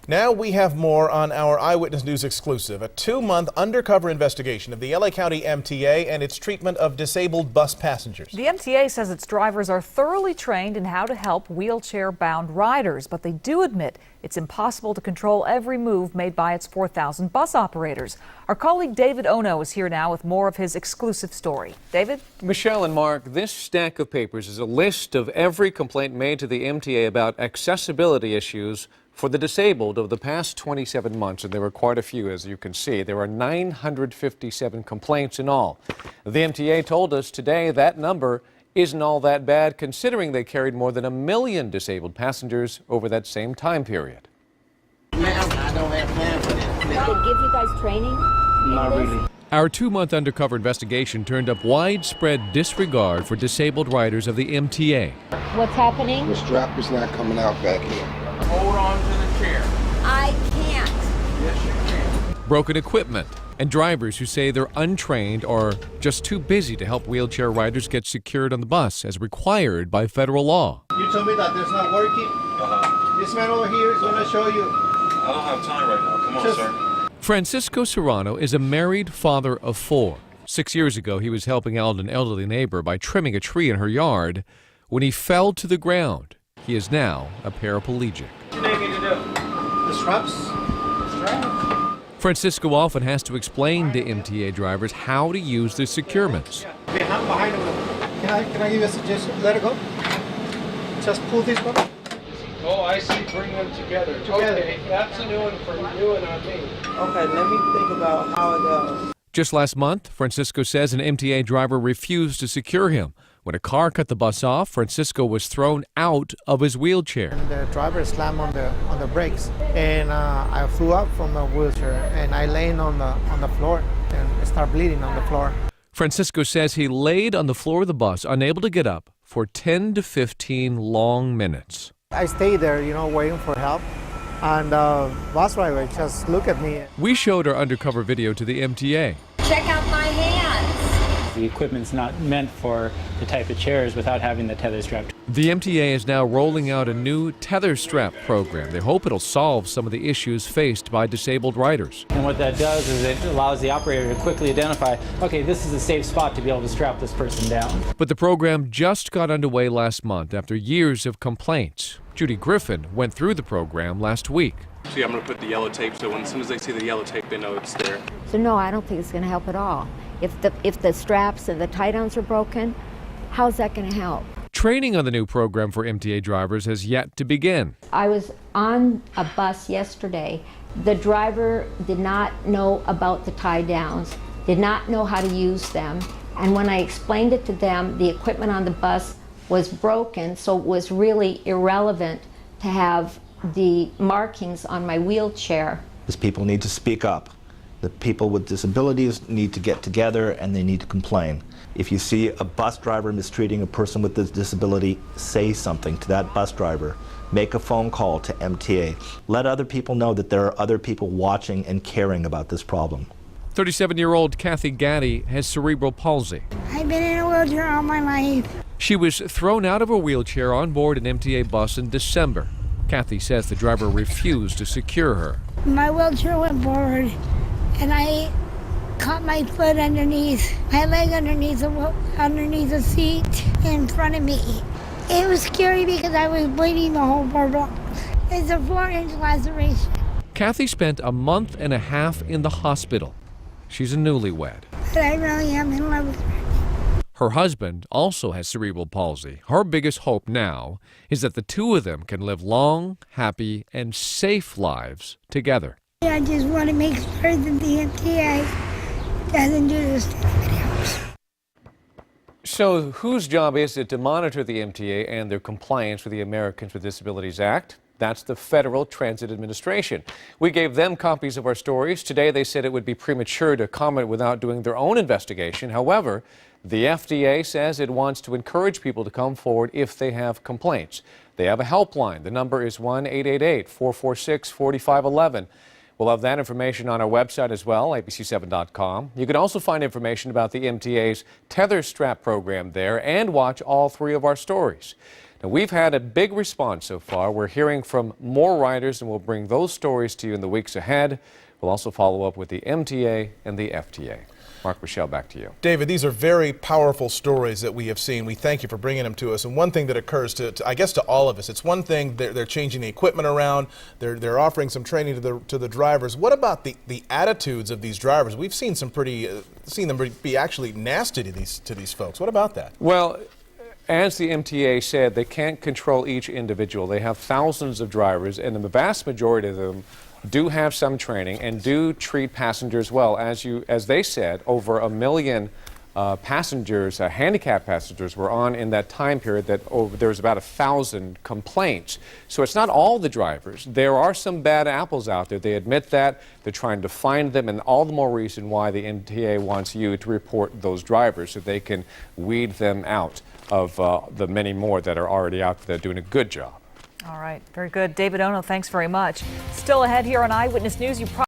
Now we have more on our Eyewitness News exclusive. A 2-month undercover investigation of the LA County MTA and its treatment of disabled bus passengers. The MTA says its drivers are thoroughly trained in how to help wheelchair-bound riders, but they do admit it's impossible to control every move made by its 4,000 bus operators. Our colleague David Ono is here now with more of his exclusive story. David? Michelle and Mark, this stack of papers is a list of every complaint made to the MTA about accessibility issues for the disabled over the past 27 months, and there were quite a few, as you can see. There are 957 complaints in all. The MTA told us today that number isn't all that bad, considering they carried more than 1 million disabled passengers over that same time period. Ma'am, I don't have time for this. Did they give you guys training? Not really. Our 2-month undercover investigation turned up widespread disregard for disabled riders of the MTA. What's happening? The strap is not coming out back here. Hold on to the chair. I can't. Yes, you can. Broken equipment, and drivers who say they're untrained or just too busy to help wheelchair riders get secured on the bus as required by federal law. You told me that there's not working. This man over here is going to show you. I don't have time right now. Come on, sir. Francisco Serrano is a married father of 4. 6 years ago, he was helping out an elderly neighbor by trimming a tree in her yard when he fell to the ground. He is now a paraplegic. What do you need me to do? The straps? Francisco often has to explain to MTA drivers how to use the securements. Behind him. Can I give you a suggestion? Let it go. Just pull this one. Oh, I see. Bring them together. Okay, that's a new one for you and not me. Okay, let me think about how it goes. Just last month, Francisco says an MTA driver refused to secure him. When a car cut the bus off, Francisco was thrown out of his wheelchair. And the driver slammed on the brakes, and I flew up from the wheelchair, and I laid on the floor and started bleeding on the floor. Francisco says he laid on the floor of the bus, unable to get up, for 10 to 15 long minutes. I stayed there, waiting for help, and the bus driver just looked at me. We showed our undercover video to the MTA. Check out my hands. The equipment's not meant for the type of chairs without having the tether strap. The MTA is now rolling out a new tether strap program. They hope it'll solve some of the issues faced by disabled riders. And what that does is it allows the operator to quickly identify, okay, this is a safe spot to be able to strap this person down. But the program just got underway last month after years of complaints. Judy Griffin went through the program last week. See, I'm going to put the yellow tape so as soon as they see the yellow tape, they know it's there. So no, I don't think it's going to help at all. If the straps and the tie-downs are broken, how's that going to help? Training on the new program for MTA drivers has yet to begin. I was on a bus yesterday. The driver did not know about the tie-downs, did not know how to use them, and when I explained it to them, the equipment on the bus was broken, so it was really irrelevant to have the markings on my wheelchair. These people need to speak up. The people with disabilities need to get together and they need to complain. If you see a bus driver mistreating a person with a disability, say something to that bus driver. Make a phone call to MTA. Let other people know that there are other people watching and caring about this problem. 37-year-old Kathy Gaddy has cerebral palsy. I've been in a wheelchair all my life. She was thrown out of her wheelchair on board an MTA bus in December. Kathy says the driver refused to secure her. My wheelchair went forward, and I caught my foot underneath, my leg underneath the seat in front of me. It was scary because I was bleeding the whole 4 blocks. It's a 4-inch laceration. Kathy spent a month and a half in the hospital. She's a newlywed. But I really am in love with her. Her husband also has cerebral palsy. Her biggest hope now is that the two of them can live long, happy, and safe lives together. I just want to make sure that the MTA doesn't do this to anybody else. So whose job is it to monitor the MTA and their compliance with the Americans with Disabilities Act? That's the Federal Transit Administration. We gave them copies of our stories. Today they said it would be premature to comment without doing their own investigation. However, the FDA says it wants to encourage people to come forward if they have complaints. They have a helpline. The number is 1-888-446-4511. We'll have that information on our website as well, abc7.com. You can also find information about the MTA's Tether Strap program there and watch all 3 of our stories. And we've had a big response so far. We're hearing from more riders, and we'll bring those stories to you in the weeks ahead. We'll also follow up with the MTA and the FTA. Mark Michelle, back to you. David, these are very powerful stories that we have seen. We thank you for bringing them to us. And one thing that occurs to I guess to all of us, it's one thing they're changing the equipment around, they're offering some training to the drivers. What about the attitudes of these drivers? We've seen some seen them be actually nasty to these folks. What about that? Well, as the MTA said, they can't control each individual. They have thousands of drivers, and the vast majority of them do have some training and do treat passengers well. As they said, over 1 million passengers, handicapped passengers, were on in that time period. There was about 1,000 complaints. So it's not all the drivers. There are some bad apples out there. They admit that. They're trying to find them, and all the more reason why the MTA wants you to report those drivers so they can weed them out of the many more that are already out there doing a good job. All right, very good. David Ono, thanks very much. Still ahead here on Eyewitness News, you